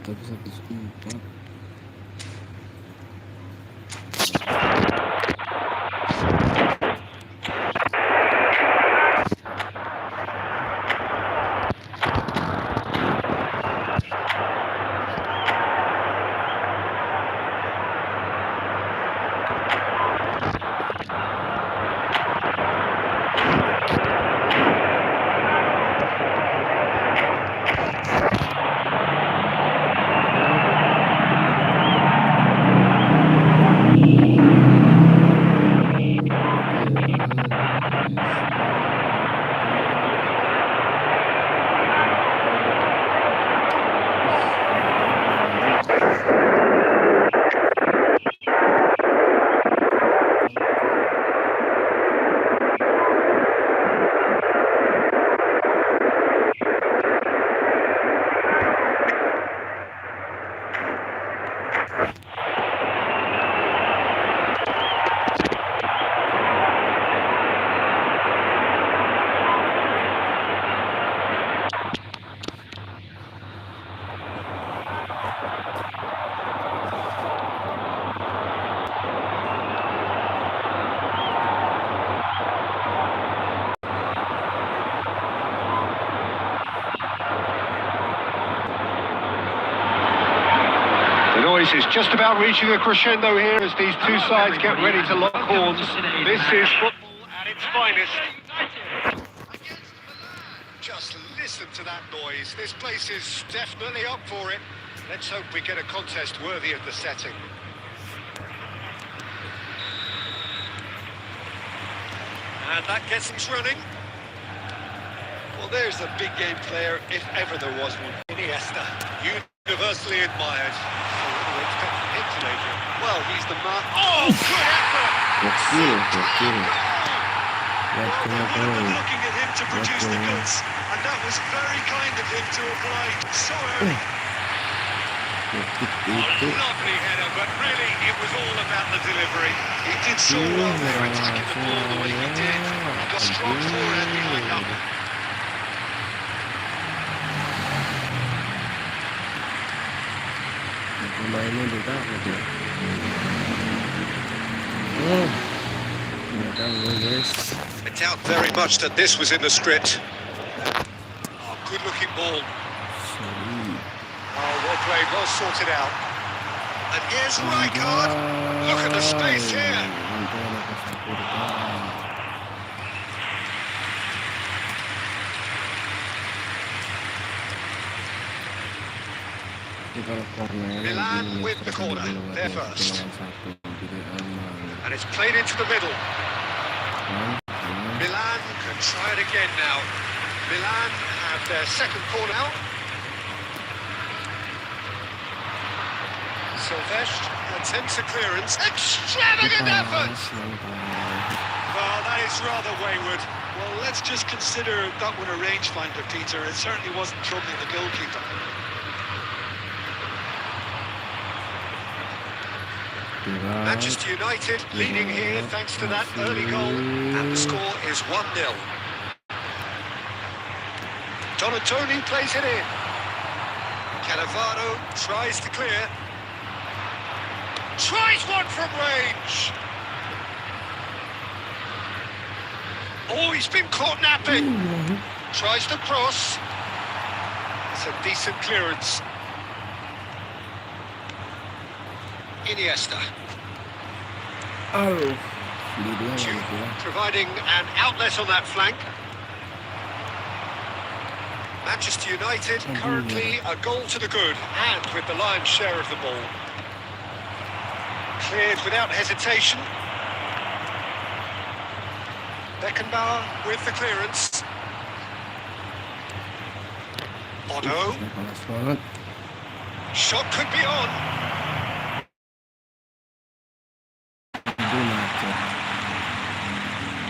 tapi satu empat. The noise is just about reaching a crescendo here as these two sides get ready to lock horns. This is football at its finest. Just listen to that noise. This place is definitely up for it. Let's hope we get a contest worthy of the setting. And that gets things running. Well, there's a big game player, if ever there was one. Iniesta, universally admired. Well, he's the man. Oh, good effort! Looking at him to produce the goods, and that was very kind of him to apply so early. Lovely header, but really it was all about the delivery. He did so well there, attacking the ball the way he did. He got strong forehand behind up. I doubt very much that this was in the script. Oh, good looking ball. Oh, well played, well sorted out. And here's Rijkaard. Look at the space here. Milan with the corner, they're first. And it's played into the middle. Milan can try it again now. Milan have their second corner out. Silvestre attempts a clearance. Extravagant effort! Well, that is rather wayward. Well, let's just consider that one a rangefinder, Peter. It certainly wasn't troubling the goalkeeper. Manchester United leading here thanks to that early goal, and the score is 1-0. Donatoni plays it in. Cannavaro tries to clear. Tries one from range. Oh, he's been caught napping. Tries the cross. It's a decent clearance. Iniesta. Oh. Providing an outlet on that flank. Manchester United currently a goal to the good and with the lion's share of the ball. Cleared without hesitation. Beckenbauer with the clearance. Otto. Shot could be on.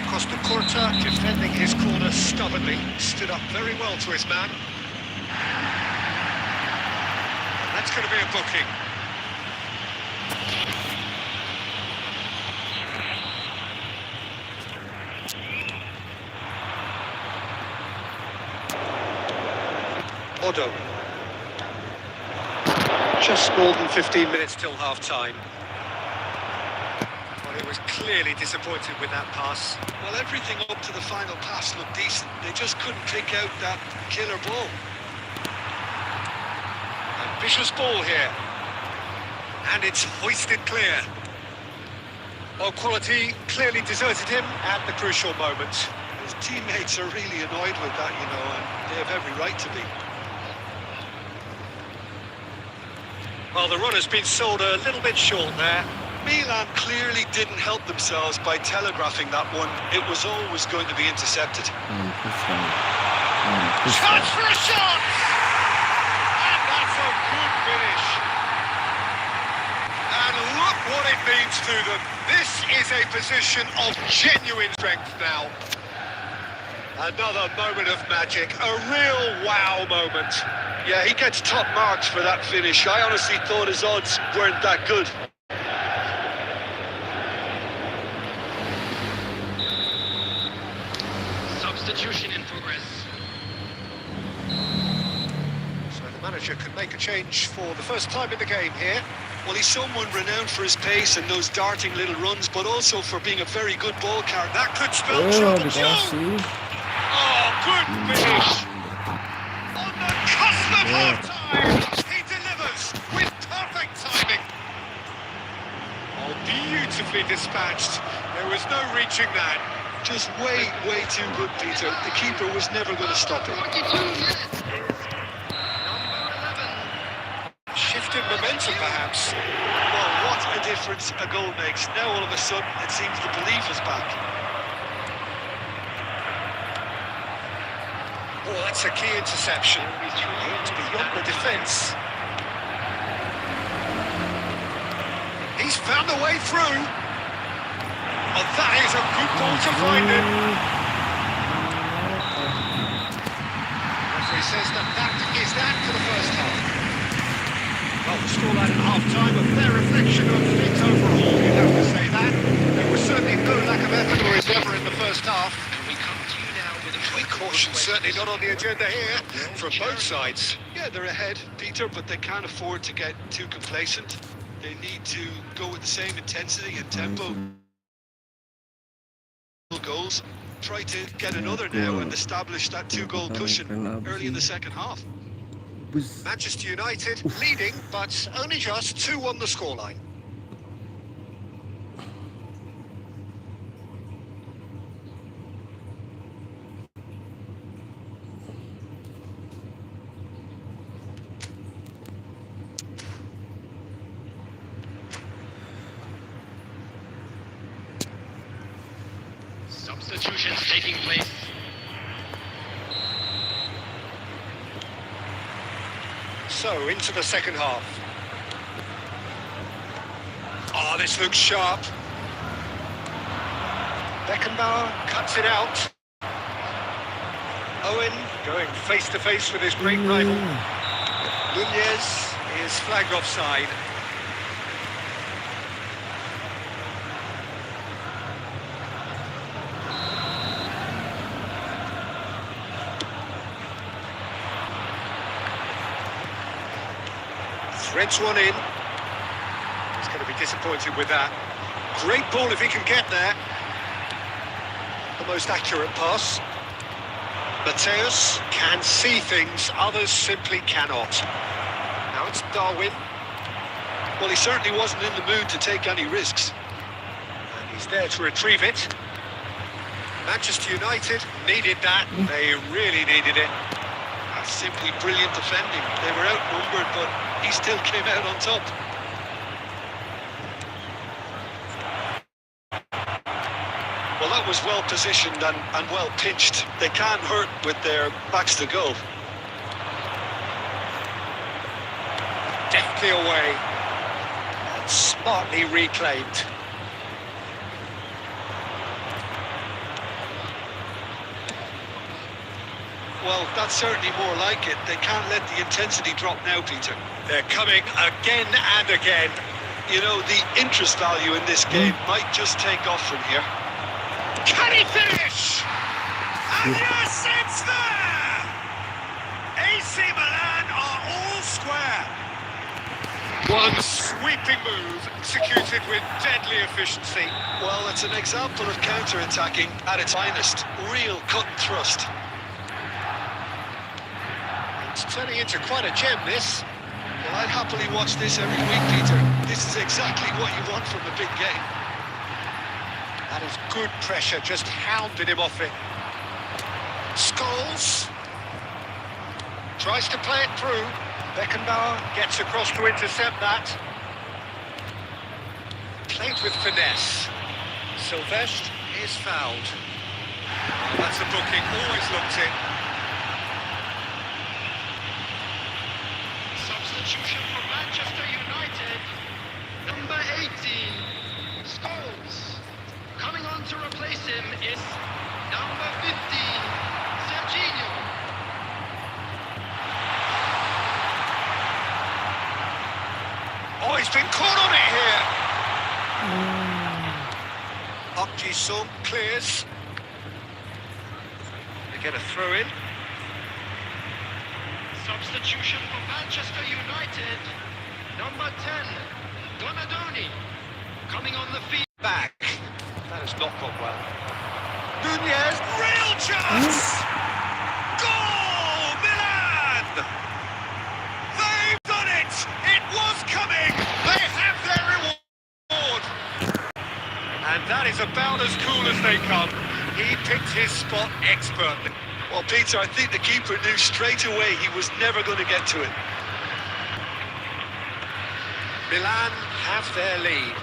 Costa Curta defending his corner stubbornly, stood up very well to his man. That's going to be a booking. Otto. Just more than 15 minutes till half-time. Well, he was clearly disappointed with that pass. Well, everything up to the final pass looked decent. They just couldn't pick out that killer ball. Ambitious ball here. And it's hoisted clear. Well, quality clearly deserted him at the crucial moment. His teammates are really annoyed with that, you know, and they have every right to be. Well, the run has been sold a little bit short there. Milan clearly didn't help themselves by telegraphing that one. It was always going to be intercepted. Chance for a shot! And that's a good finish. And look what it means to them. This is a position of genuine strength now. Another moment of magic, a real wow moment. Yeah, he gets top marks for that finish. I honestly thought his odds weren't that good. Substitution in progress. So the manager could make a change for the first time in the game here. Well, he's someone renowned for his pace and those darting little runs, but also for being a very good ball carrier. That could spell trouble. Oh, good finish! On the cusp of half-time, he delivers with perfect timing. Oh, beautifully dispatched. There was no reaching that. Just way too good, Peter. The keeper was never going to stop it. Shifted momentum, perhaps. Well, what a difference a goal makes. Now, all of a sudden, it seems the belief is back. Oh, that's a key interception. It's beyond the defence. He's found a way through. Oh, that is a good ball to find him. Referee says that is that for the first half. Well, the scoreline at half-time, a fair reflection of it overall, you'd have to say that. There was certainly no lack of effort or endeavour in the first half. We come to you now with a quick Caution certainly not on the agenda here from both sides. Yeah, they're ahead, Peter, but they can't afford to get too complacent. They need to go with the same intensity and tempo. Goals. Try to get another now and establish that two-goal cushion early in the second half. Manchester United leading, but only just 2-1 the scoreline. Substitutions taking place. So, into the second half. Oh, this looks sharp. Beckenbauer cuts it out. Owen going face-to-face with his great rival. Nunez is flagged offside. Threads one in. He's going to be disappointed with that. Great ball if he can get there. The most accurate pass. Mateus can see things, others simply cannot. Now it's Darwin. Well, he certainly wasn't in the mood to take any risks. And he's there to retrieve it. Manchester United needed that. They really needed it. That's simply brilliant defending. They were outnumbered, but he still came out on top. Well, that was well positioned and well pitched. They can't hurt with their backs to goal. Deftly away. And smartly reclaimed. Well, that's certainly more like it. They can't let the intensity drop now, Peter. They're coming again and again. You know, the interest value in this game might just take off from here. Can he finish? And yes, it's there! AC Milan are all square. One sweeping move executed with deadly efficiency. Well, it's an example of counter-attacking at its finest. Real cut and thrust. It's turning into quite a gem, this. Well, I'd happily watch this every week, Peter. This is exactly what you want from a big game. That is good pressure, just hounded him off it. Scholes tries to play it through. Beckenbauer gets across to intercept that. Played with finesse. Sylvestre is fouled. Oh, that's a booking, always looked in. Substitution for Manchester United. Number 18, Scholes. Coming on to replace him is number 15, Serginho. Oh, he's been caught on it here. Park Ji-sung clears. They get a throw in. Substitution for Manchester United. Number 10, Donadoni. Coming on the field. Back. That has not gone well. Nunez, real chance! Goal! Milan! They've done it! It was coming! They have their reward! And that is about as cool as they come. He picked his spot expertly. Well, Peter, I think the keeper knew straight away he was never going to get to it. Milan have their lead.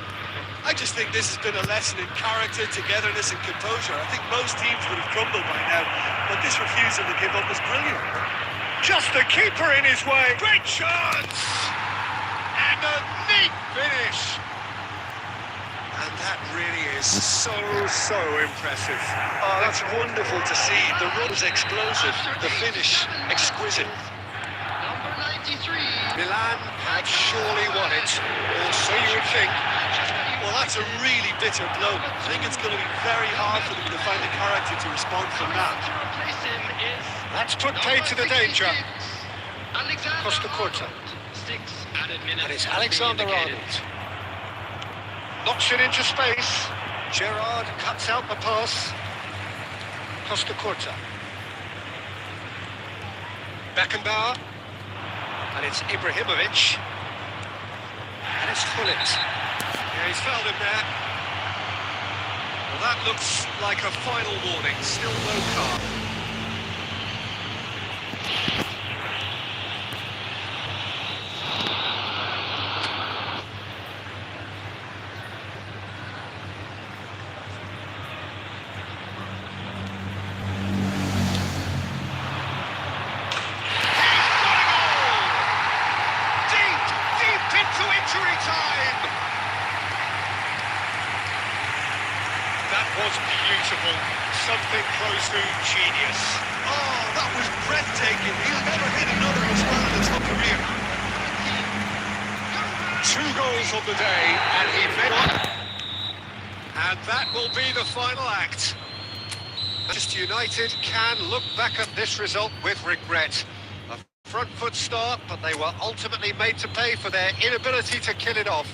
I just think this has been a lesson in character, togetherness and composure. I think most teams would have crumbled by now, but this refusal to give up was brilliant. Just the keeper in his way. Great chance! And a neat finish. And that really is so impressive. Oh, that's wonderful to see. The run was explosive, the finish exquisite. Number 93. Milan had surely won it, or so you would think. Well, that's a really bitter blow. I think it's going to be very hard for them to find the character to respond from that. To replace him is That's put paid to the danger. Alexander Costa Curta. Arnold. 6 added minutes. And it's have been Alexander indicated. Arnold. Knocks it into space. Gerrard cuts out the pass. Costa Curta. Beckenbauer. And it's Ibrahimovic. And it's Hullet. Yeah, he's fouled him there. Well, that looks like a final warning. Still no card. Injury time! That was beautiful. Something close to genius. Oh, that was breathtaking. He'll never hit another as well in his whole career. 2 goals on the day, and he made one. And that will be the final act. Manchester United can look back at this result with regret. Front foot start, but they were ultimately made to pay for their inability to kill it off.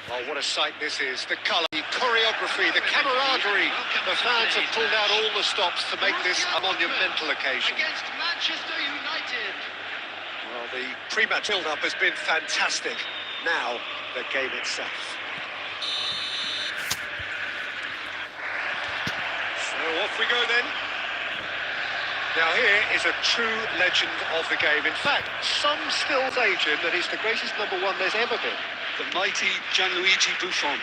Well, what a sight this is. The colour, the choreography, the camaraderie. The fans have pulled out all the stops to make this a monumental occasion. Against Manchester United. Well, the pre-match build-up has been fantastic. Now, the game itself. So off we go then. Now here is a true legend of the game. In fact, some still say, Jim, that he's the greatest number one there's ever been. The mighty Gianluigi Buffon.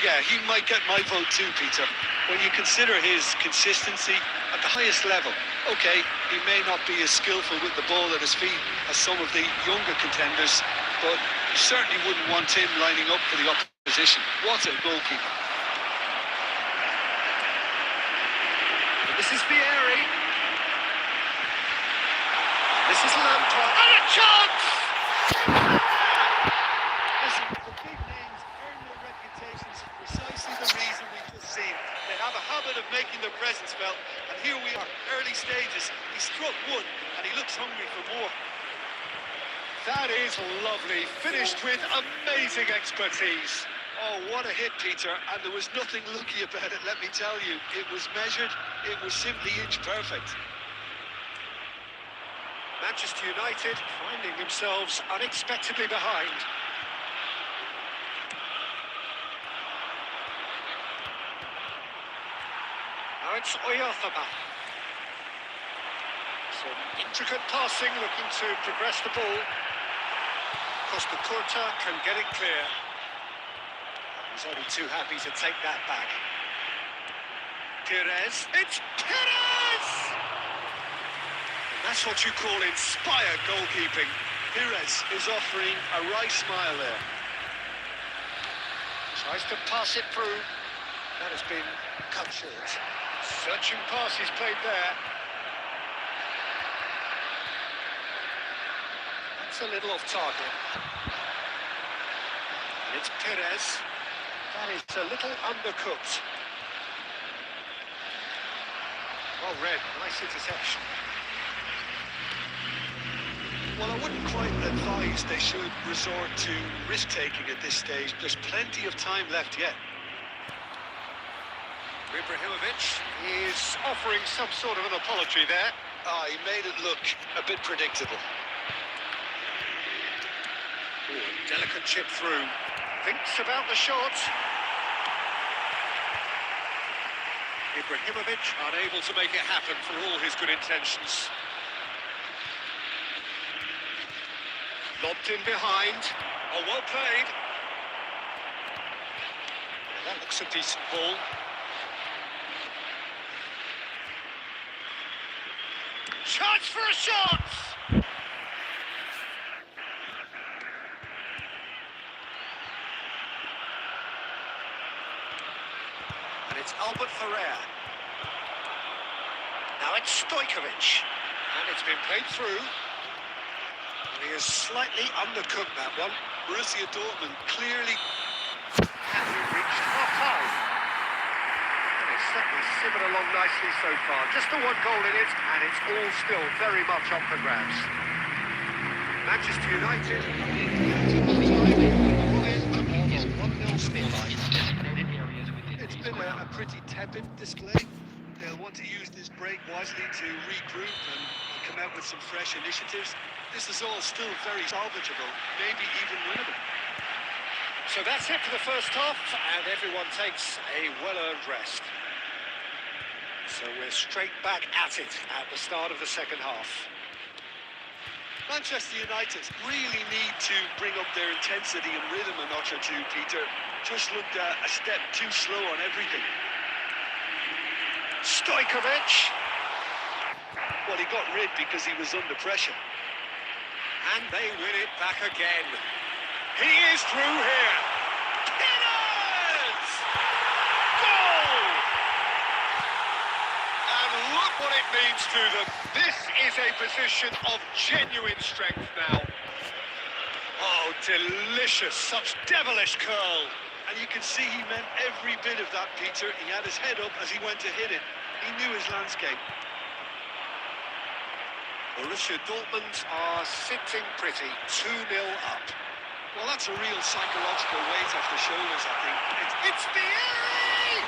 Yeah, he might get my vote too, Peter. When you consider his consistency at the highest level, okay, he may not be as skillful with the ball at his feet as some of the younger contenders, but you certainly wouldn't want him lining up for the opposition. What a goalkeeper. And this is Vieri. This is Lampard. And a chance! Listen, the big names earn their reputations for precisely the reason we've just seen. They have a habit of making their presence felt, and here we are, early stages. He struck one, and he looks hungry for more. That is lovely. Finished with amazing expertise. Oh, what a hit, Peter, and there was nothing lucky about it, let me tell you. It was measured, it was simply inch perfect. Manchester United finding themselves unexpectedly behind. Now it's Oyarzabal. Some intricate passing, looking to progress the ball. Costa Curta can get it clear. He's only too happy to take that back. Pires. It's Pires! That's what you call inspired goalkeeping. Pires is offering a wry smile there. Tries to pass it through. That has been cut short. Searching pass is played there. That's a little off target. And it's Pires. That is a little undercooked. Well read, nice interception. Well, I wouldn't quite advise they should resort to risk-taking at this stage. There's plenty of time left yet. Ibrahimovic is offering some sort of an apology there. He made it look a bit predictable. Ooh, delicate chip through. Thinks about the shot. Ibrahimovic unable to make it happen for all his good intentions. Lobbed in behind. Oh, well played. That looks a decent ball. Chance for a shot! And it's Albert Ferrer. Now it's Stojkovic. And it's been played through. And he has slightly undercooked that one. Borussia Dortmund clearly Hasn't reached half-time. And it's certainly simmered along nicely so far. Just the one goal in it, and it's all still very much up for grabs. Manchester United. It's been a pretty tepid display. They'll want to use this break wisely to regroup and come out with some fresh initiatives. This is all still very salvageable, maybe even winnable. So that's it for the first half, and everyone takes a well-earned rest. So we're straight back at it at the start of the second half. Manchester United really need to bring up their intensity and rhythm a notch or two, Peter. Just looked a step too slow on everything. Stojkovic. Well, he got rid because he was under pressure. And they win it back again. He is through here. Pires! Goal! And look what it means to them. This is a position of genuine strength now. Oh, delicious. Such devilish curl. And you can see he meant every bit of that, Peter. He had his head up as he went to hit it. He knew his landscape. Borussia Dortmund are sitting pretty, 2-0 up. Well, that's a real psychological weight off the shoulders, I think. It's Vieri!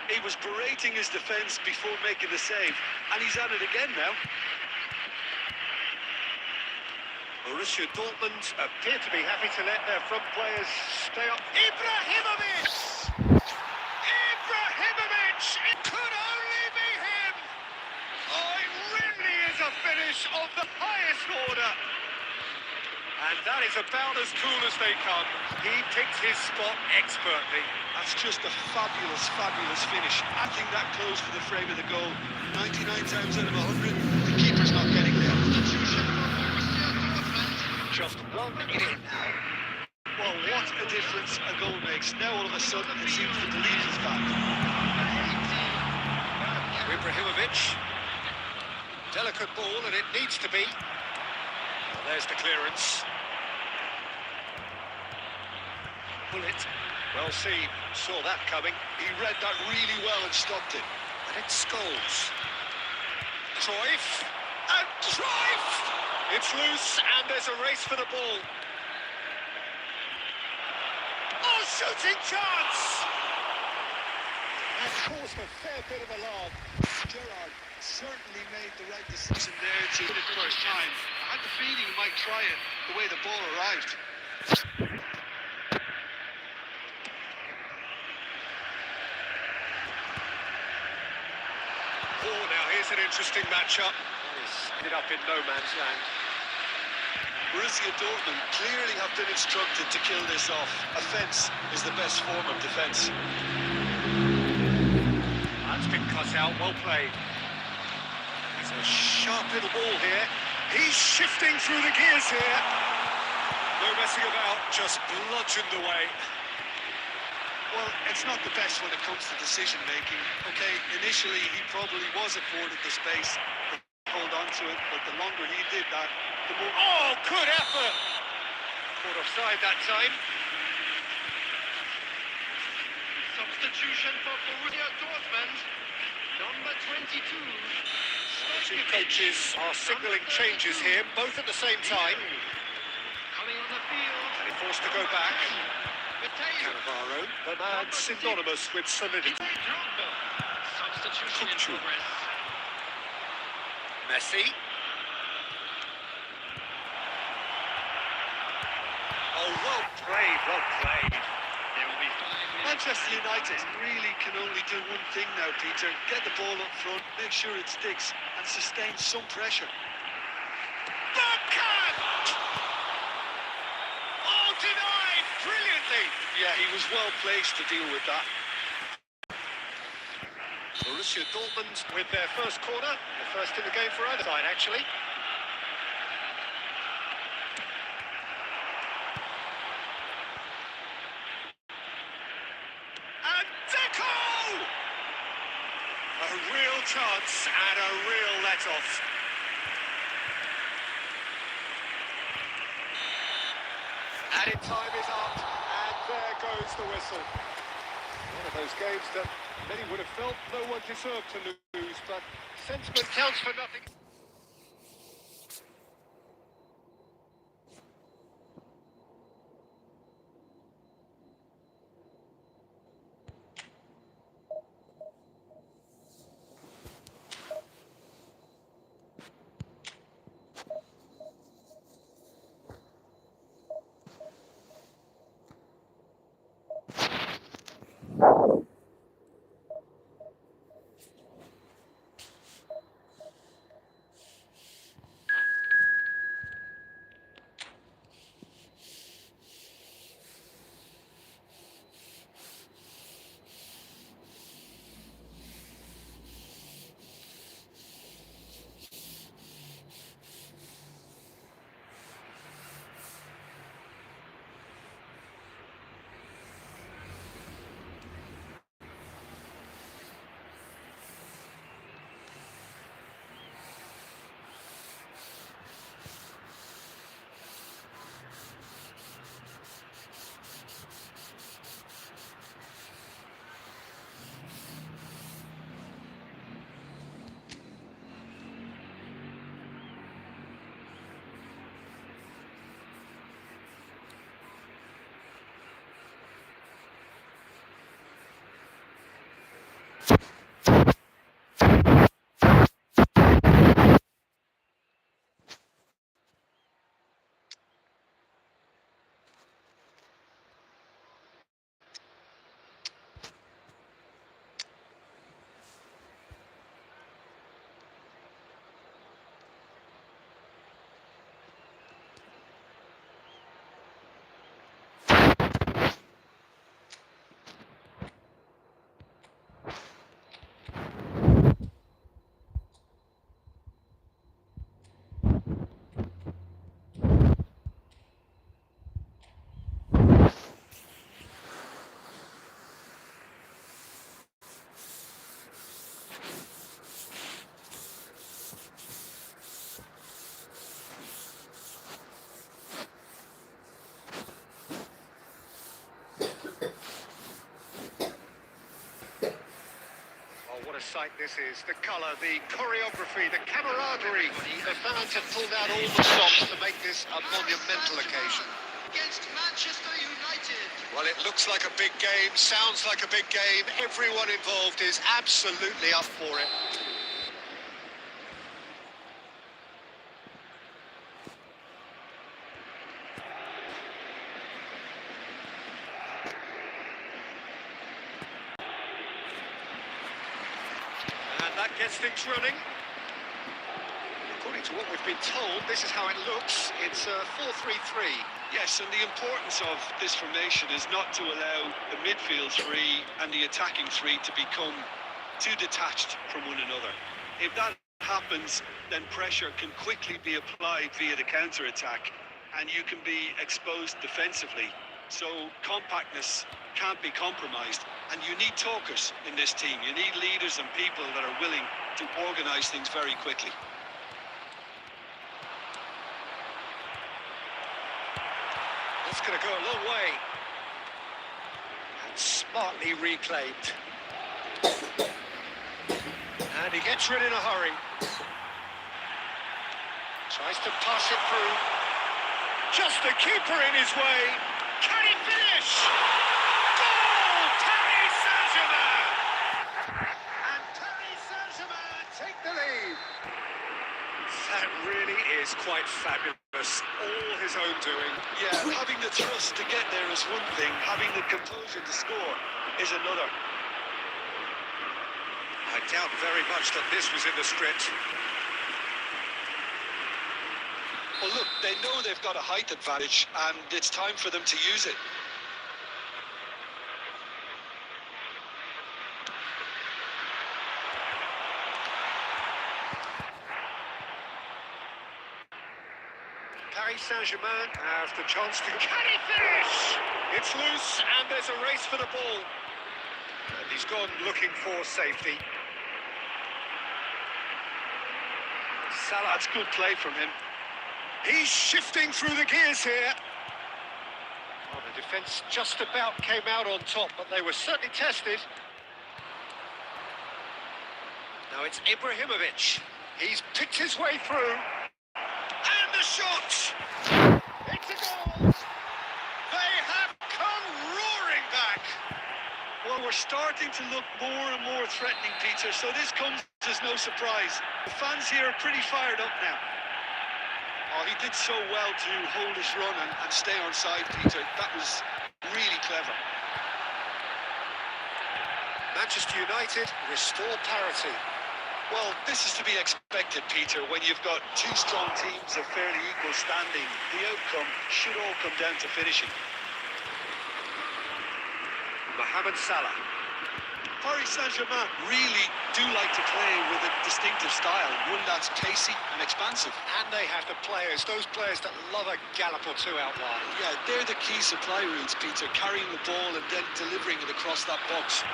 He was berating his defence before making the save, and he's at it again now. Borussia Dortmund appear to be happy to let their front players stay up. Ibrahimovic! Ibrahimovic! It could only be him! Oh, it really is a finish of the highest order. And that is about as cool as they come. He picked his spot expertly. That's just a fabulous, fabulous finish. I think that close for the frame of the goal. 99 times out of 100, the keeper's not getting there. Just one in. Well, what a difference a goal makes. Now all of a sudden it seems the belief is back. Ibrahimovic. Delicate ball, and it needs to be. Well, there's the clearance. Bullet. Well seen. Saw that coming. He read that really well and stopped it. And it's Scholes. Cruyff. And Cruyff! It's loose, and there's a race for the ball. Oh, shooting chance! That caused a fair bit of alarm. Gerrard certainly made the right decision there to hit it first time. I had the feeling he might try it the way the ball arrived. Oh, now here's an interesting matchup. He's ended up in no man's land. Borussia Dortmund clearly have been instructed to kill this off. Offence is the best form of defence. That's been cut out, well played. It's a sharp little ball here. He's shifting through the gears here. No messing about, just bludgeoned away. Well, it's not the best when it comes to decision-making. Okay, initially he probably was afforded the space to hold on to it, but the longer he did that, the more... Oh, good effort! Caught offside that time. Substitution for Borussia Dortmund, number 22. The two coaches are signalling changes here, both at the same time. Coming on the field. And he forced to go back. Cannavaro, the man synonymous with solidity. Substitution in progress. Messi. Oh, well played, well played. There will be 5 minutes. Manchester United really can only do one thing now, Peter. Get the ball up front, make sure it sticks, and sustain some pressure. Backhand! Oh, denied! Brilliantly! Yeah, he was well placed to deal with that. Borussia Dortmund with their first corner. The first in the game for either side, actually. A real chance and a real let-off. Added time is up, and there goes the whistle. One of those games that many would have felt no one deserved to lose, but sentiment counts for nothing. sight this is. The colour, the choreography, the camaraderie. The fans have pulled out all the stops to make this a monumental occasion. Against Manchester United. Well, it looks like a big game, sounds like a big game. Everyone involved is absolutely up for it. And that gets things running. According to what we've been told, this is how it looks. It's a 4-3-3. Yes, and the importance of this formation is not to allow the midfield three and the attacking three to become too detached from one another. If that happens, then pressure can quickly be applied via the counter-attack, and you can be exposed defensively. So compactness can't be compromised, and you need talkers in this team. You need leaders and people that are willing to organise things very quickly. That's going to go a long way. And smartly reclaimed. And he gets rid in a hurry. Tries to pass it through. Just the keeper in his way. Can he finish? Goal! Paris Saint-Germain! And Paris Saint-Germain take the lead. That really is quite fabulous. All his own doing. Yeah, having the trust to get there is one thing, having the composure to score is another. I doubt very much that this was in the script. Well, look, they know they've got a height advantage, and it's time for them to use it. Paris Saint-Germain has the chance to... Can he finish? It's loose, and there's a race for the ball. And he's gone looking for safety. Salah. That's good play from him. He's shifting through the gears here. Well, the defence just about came out on top, but they were certainly tested. Now it's Ibrahimovic. He's picked his way through. And the shot! It's a goal! They have come roaring back! Well, we're starting to look more and more threatening, Peter, so this comes as no surprise. The fans here are pretty fired up now. Oh, he did so well to hold his run and stay on side, Peter. That was really clever. Manchester United restore parity. Well, this is to be expected, Peter. When you've got two strong teams of fairly equal standing, the outcome should all come down to finishing. Mohamed Salah. Paris Saint-Germain really do like to play with a distinctive style, one that's pacey and expansive. And they have the players, those players that love a gallop or two out wide. Yeah, they're the key supply routes, Peter, carrying the ball and then delivering it across that box.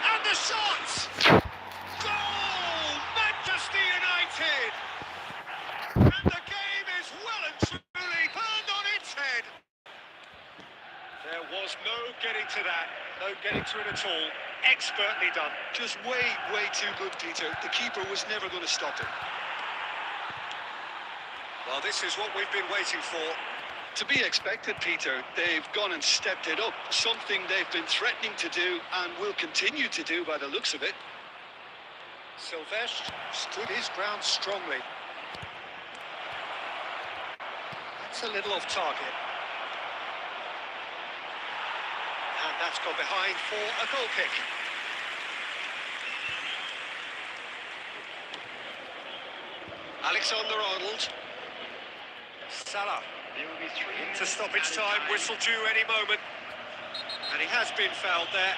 And the shot! Goal! Manchester United! And the game is well and truly turned on its head. There was no getting to that, no getting to it at all. Expertly done. Just way too good, Peter. The keeper was never going to stop it. Well, this is what we've been waiting for. To be expected, Peter. They've gone and stepped it up. Something they've been threatening to do and will continue to do by the looks of it. Sylvestre stood his ground strongly. That's a little off target. And that's gone behind for a goal kick. Alexander-Arnold. Salah. Into stoppage time, whistle due any moment. And he has been fouled there.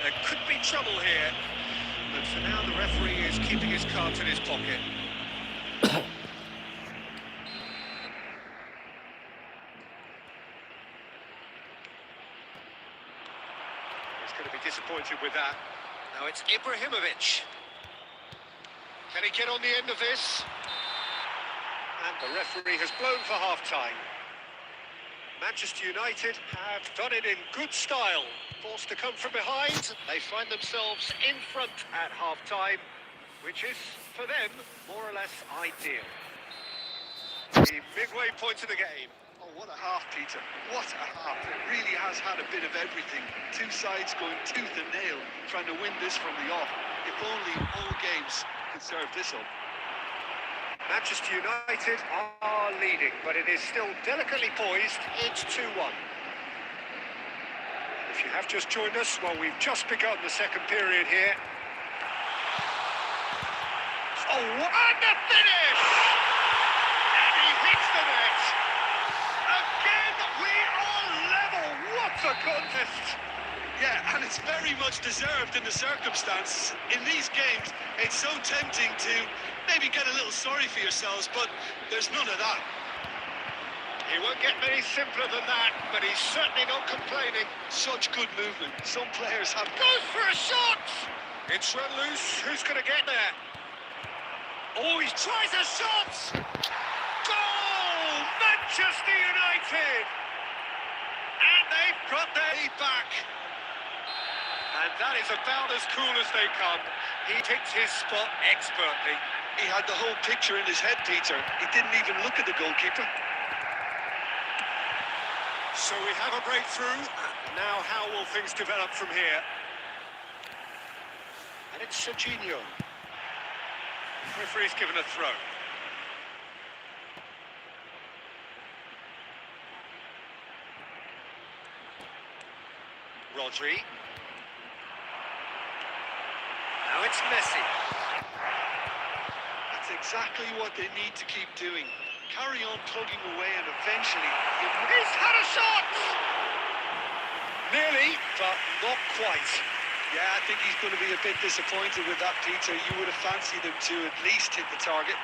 There could be trouble here. But for now, the referee is keeping his cards in his pocket. He's going to be disappointed with that. Now it's Ibrahimovic. Can he get on the end of this? And the referee has blown for half-time. Manchester United have done it in good style. Forced to come from behind, they find themselves in front at half-time, which is, for them, more or less ideal. The midway point of the game. Oh, what a half, Peter. What a half. It really has had a bit of everything. Two sides going tooth and nail, trying to win this from the off. If only all games could serve this up. Manchester United are leading, but it is still delicately poised. It's 2-1. If you have just joined us, well, we've just begun the second period here. Oh, and the finish! And he hits the net! Again, we are level! What a contest! Yeah, and it's very much deserved in the circumstances. In these games, it's so tempting to maybe get a little sorry for yourselves, but there's none of that. He won't get any simpler than that, but he's certainly not complaining. Such good movement. Some players have... Goes for a shot! It's run loose. Who's going to get there? Oh, he tries a shot! Goal! Manchester United! And they've got their lead back. And that is about as cool as they come. He picked his spot expertly. He had the whole picture in his head, Peter. He didn't even look at the goalkeeper. So we have a breakthrough. Now how will things develop from here? And it's Serginho. Referee's given a throw. Rodri. Now it's Messi. That's exactly what they need to keep doing. Carry on plugging away and eventually... He's had a shot! Nearly, but not quite. Yeah, I think he's going to be a bit disappointed with that, Peter. You would have fancied him to at least hit the target.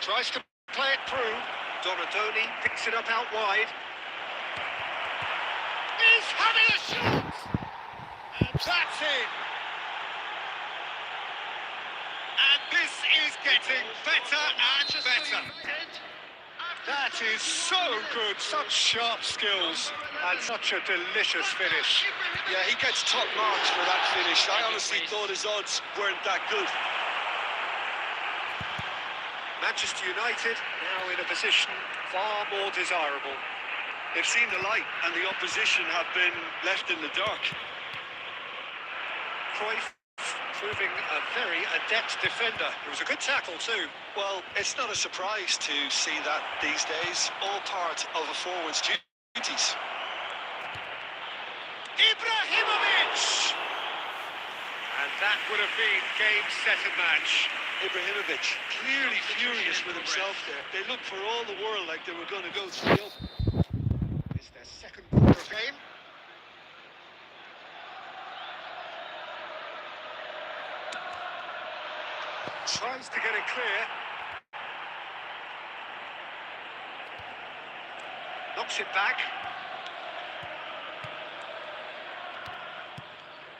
Tries to play it through. Donadoni picks it up out wide. He's having a shot! And that's in! And this is getting better and better. That is so good, such sharp skills, and such a delicious finish. Yeah, he gets top marks for that finish. I honestly thought his odds weren't that good. Manchester United now in a position far more desirable. They've seen the light, and the opposition have been left in the dark. Cruyff proving a very adept defender. It was a good tackle too. Well, it's not a surprise to see that these days. All part of a forward's duties. Ibrahimovic! And that would have been game, set and match. Ibrahimovic clearly furious with himself there. They looked for all the world like they were going to go 3-0. It's their second quarter of game. Tries to get it clear. Knocks it back.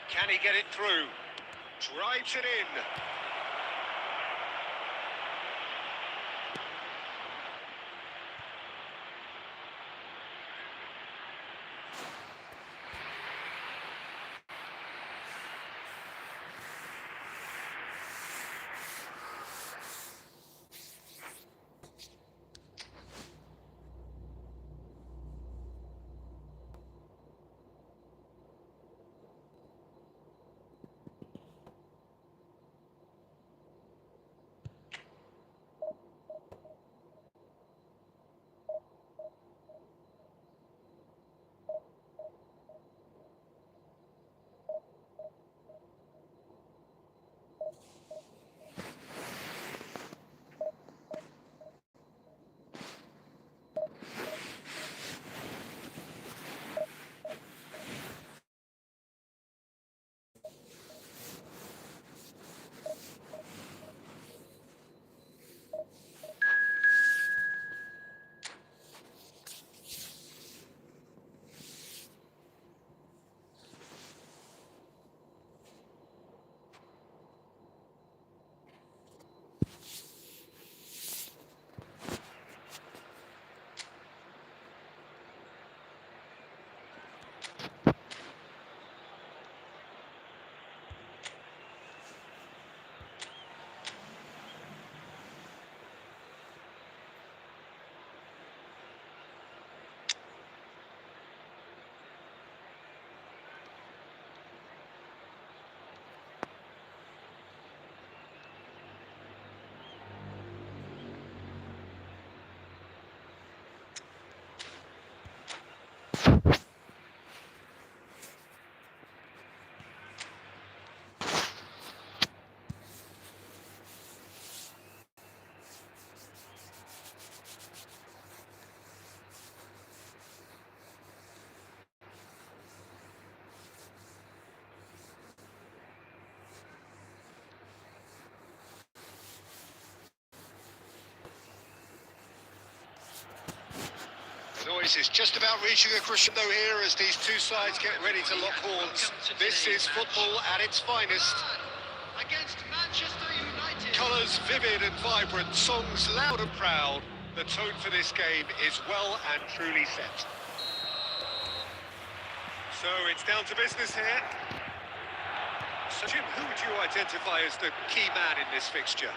Can he get it through? Drives it in. This is just about reaching a crescendo here as these two sides get ready to lock horns. This is football at its finest. Against Manchester United. Colours vivid and vibrant, songs loud and proud. The tone for this game is well and truly set. So it's down to business here. So Jim, who would you identify as the key man in this fixture?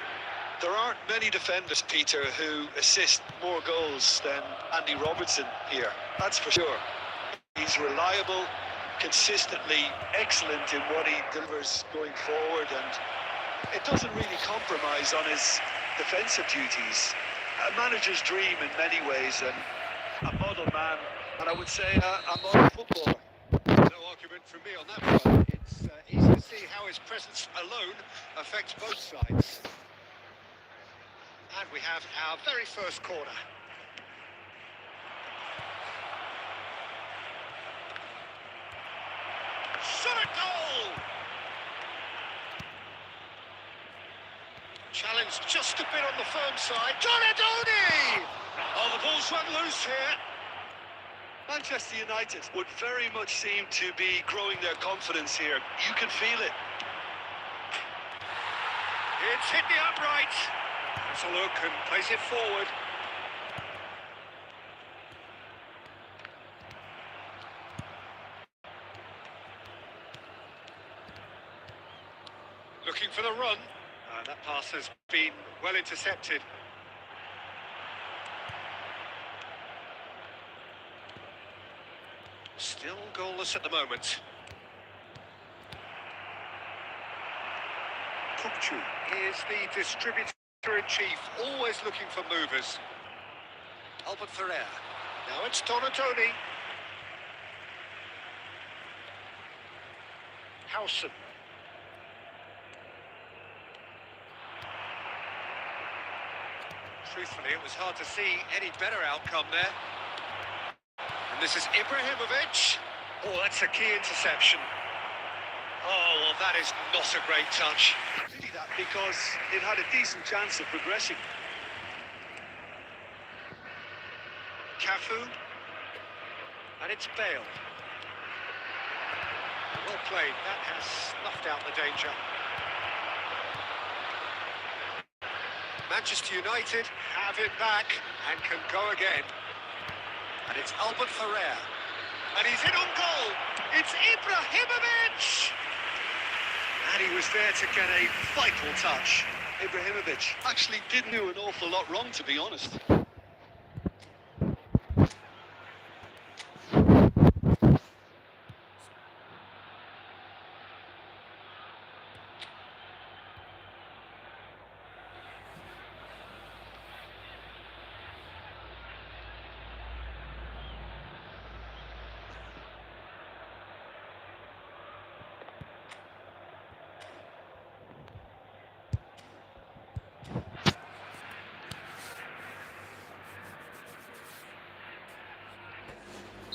There aren't many defenders, Peter, who assist more goals than Andy Robertson here. That's for sure. He's reliable, consistently excellent in what he delivers going forward, and it doesn't really compromise on his defensive duties. A manager's dream in many ways, and a model man, and I would say a model footballer. No argument from me on that one. It's easy to see how his presence alone affects both sides. And we have our very first corner. Shot at goal! Challenge just a bit on the firm side. Donadoni! Oh, the ball's run loose here. Manchester United would very much seem to be growing their confidence here. You can feel it. It's hit the upright. Let's a look and place it forward. Looking for the run. That pass has been well intercepted. Still goalless at the moment. Kukcu is the distributor-in-chief, always looking for movers. Albert Ferrer. Now it's Donadoni. Howson. Truthfully, it was hard to see any better outcome there. And this is Ibrahimovic. Oh, that's a key interception. Oh, well, that is not a great touch. Really that because it had a decent chance of progressing. Cafu. And it's Bale. Well played. That has snuffed out the danger. Manchester United have it back and can go again. And it's Albert Ferrer. And he's in on goal. It's Ibrahimovic! And he was there to get a vital touch. Ibrahimovic actually didn't do an awful lot wrong, to be honest.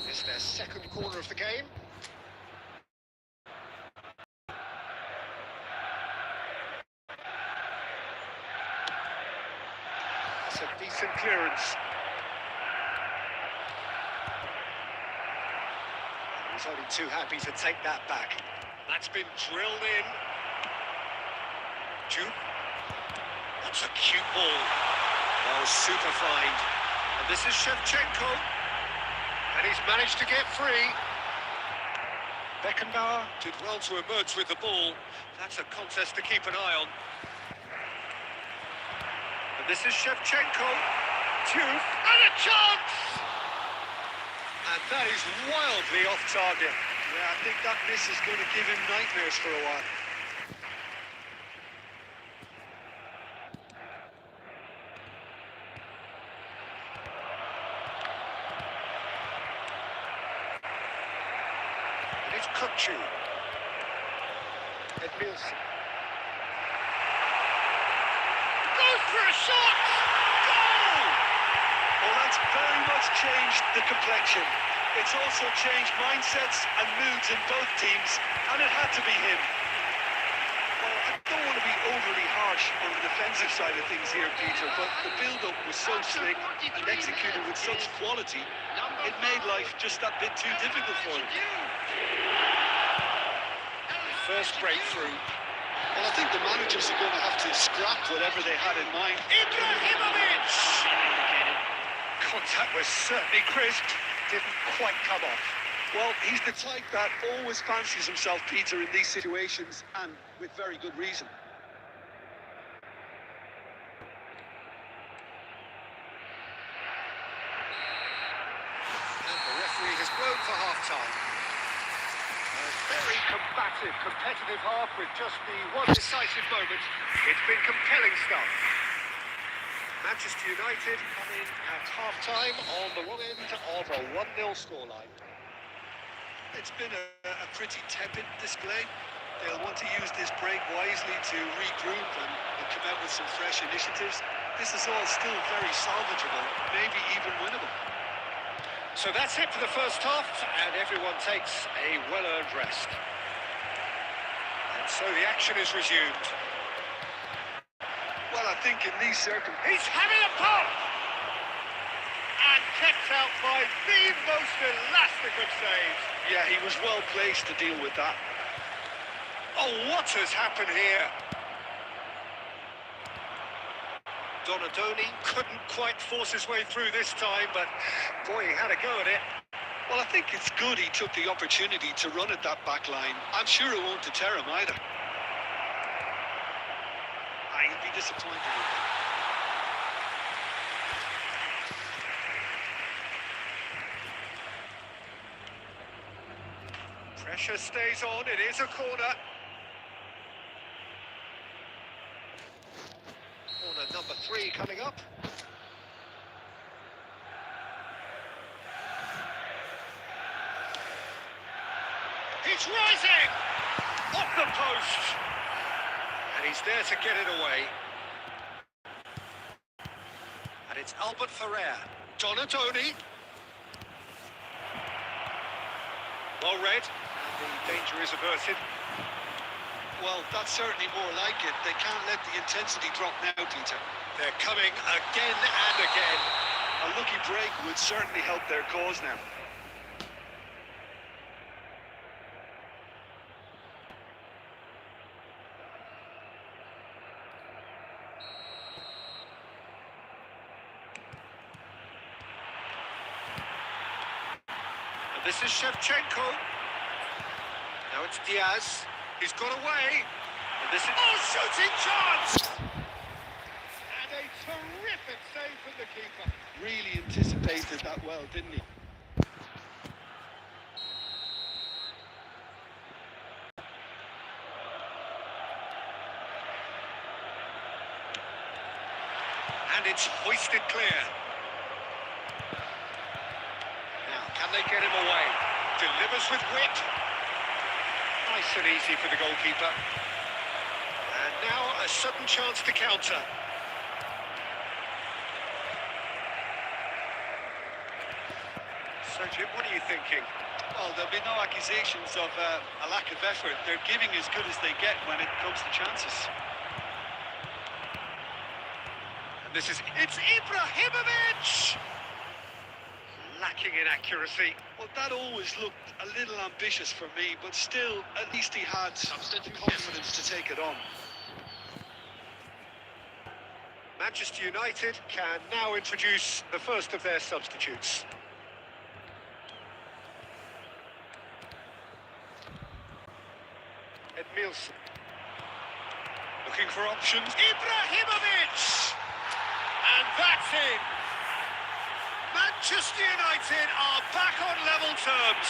It's their second corner of the game. That's a decent clearance. He's only too happy to take that back. That's been drilled in. Jude. That's a cute ball. Well, super fine. And this is Shevchenko. And he's managed to get free. Beckenbauer did well to emerge with the ball. That's a contest to keep an eye on. And this is Shevchenko. Diouf, and a chance! And that is wildly off target. Yeah, I think that miss is going to give him nightmares for a while. It's Kukcu. Edmilson. Goes for a shot! Goal! Well, that's very much changed the complexion. It's also changed mindsets and moods in both teams, and it had to be him. Well, Don't want to be overly harsh on the defensive side of things here, Peter, but the build-up was so slick and executed with such quality, it made life just that bit too difficult for them. First breakthrough. Well, I think the managers are going to have to scrap whatever they had in mind. Ibrahimovic! Contact was certainly crisp, didn't quite come off. Well, he's the type that always fancies himself, Peter, in these situations, and with very good reason. And the referee has blown for half-time. A very combative, competitive half with just the one decisive moment. It's been compelling stuff. Manchester United come in at half-time on the wrong end of a 1-0 scoreline. It's been a pretty tepid display. They'll want to use this break wisely to regroup and come out with some fresh initiatives. This is all still very salvageable, maybe even winnable. So that's it for the first half, and everyone takes a well-earned rest. And so the action is resumed. Well, I think in these circumstances... He's having a pop! And kept out by the most elastic of saves. Yeah, he was well placed to deal with that. Oh, what has happened here? Donadoni couldn't quite force his way through this time, but boy, he had a go at it. Well, I think it's good he took the opportunity to run at that back line. I'm sure it won't deter him either. He'd be disappointed with that. Pressure stays on, it is a corner. Corner number 3 coming up. He's rising! Off the post! And he's there to get it away. And it's Albert Ferrer. Donadoni. Well read. The danger is averted. Well, that's certainly more like it. They can't let the intensity drop now, Peter. They're coming again and again. A lucky break would certainly help their cause now. And this is Shevchenko. Now it's Diaz. He's got away. And this is... Oh, shooting chance! And a terrific save from the keeper. Really anticipated that well, didn't he? And it's hoisted clear. Now, can they get him away? Delivers with wit. Nice and easy for the goalkeeper. And now a sudden chance to counter. So, Jim, what are you thinking? Well, there'll be no accusations of a lack of effort. They're giving as good as they get when it comes to chances. And this is... It's Ibrahimovic! Lacking in accuracy. Well, that always looked a little ambitious for me, but still, at least he had the confidence to take it on. Manchester United can now introduce the first of their substitutes. Edmilson. Looking for options. Ibrahimovic! And that's it! Manchester United are back on level terms.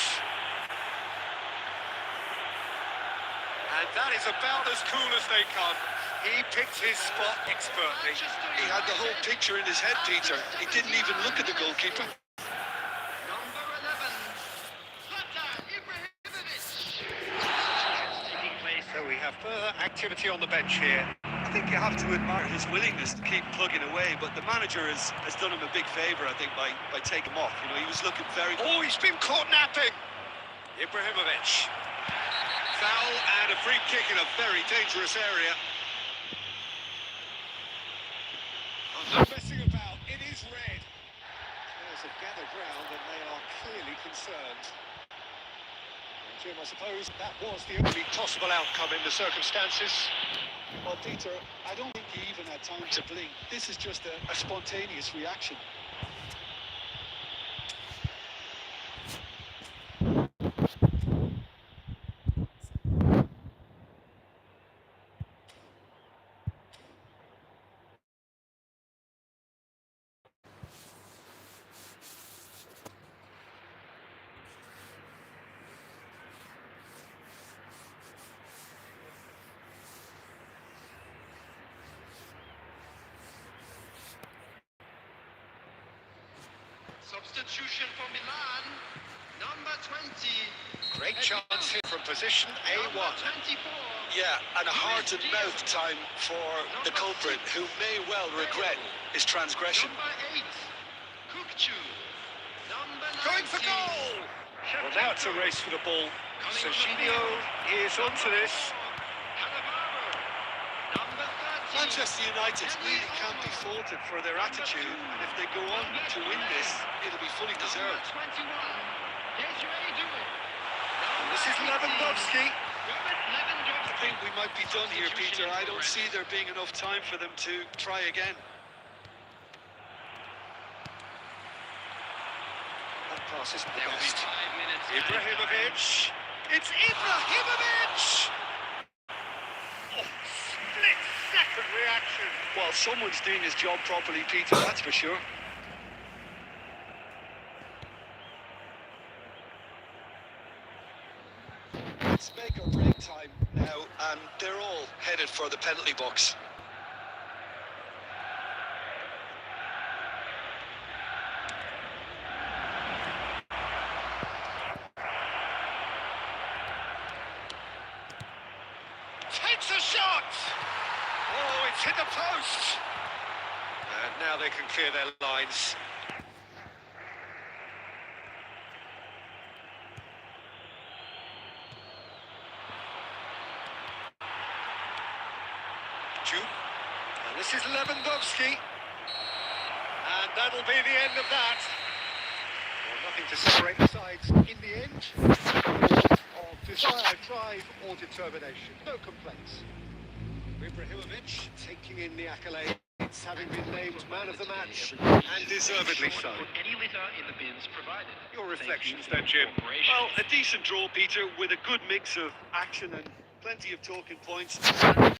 And that is about as cool as they come. He picked his spot expertly. He had the whole picture in his head, Peter. He didn't even look at the goalkeeper. Number 11, Zlatan Ibrahimovic. So we have further activity on the bench here. I think you have to admire his willingness to keep plugging away, but the manager has done him a big favour, I think, by taking him off. You know, he was looking very... Oh, he's been caught napping. Ibrahimovic. Foul and a free kick in a very dangerous area. No messing about, it is red. Players have gathered round and they are clearly concerned. And Jim, I suppose that was the only possible outcome in the circumstances. Well, Peter, I don't think he even had time to blink. This is just a spontaneous reaction. Substitution for Milan, number 20. Great chance here from position Number A1. 24. Yeah, and a heart-and-mouth time for the culprit, who may well regret his transgression. Number 8, Kukcu. Number 19. Going for goal! Well, now it's a race for the ball. Serginho is onto this. Manchester United really can't be faulted for their attitude, and if they go on to win this, it'll be fully deserved. And this is Lewandowski. I think we might be done here, Peter. I don't see there being enough time for them to try again. That pass isn't the best. Ibrahimovic. It's Ibrahimovic! Split-second reaction. Well, someone's doing his job properly, Peter, that's for sure. It's make or break time now, and they're all headed for the penalty box. Takes a shot! Oh, it's hit the post! And now they can clear their lines. And this is Lewandowski. And that'll be the end of that. Well, nothing to separate the sides in the end. Of desire, drive or determination. No complaints. Ibrahimovic taking in the accolades, having been named man of the match, and deservedly so. Any litter in the bins provided. Your reflections then, Jim? Well, a decent draw, Peter, with a good mix of action and plenty of talking points.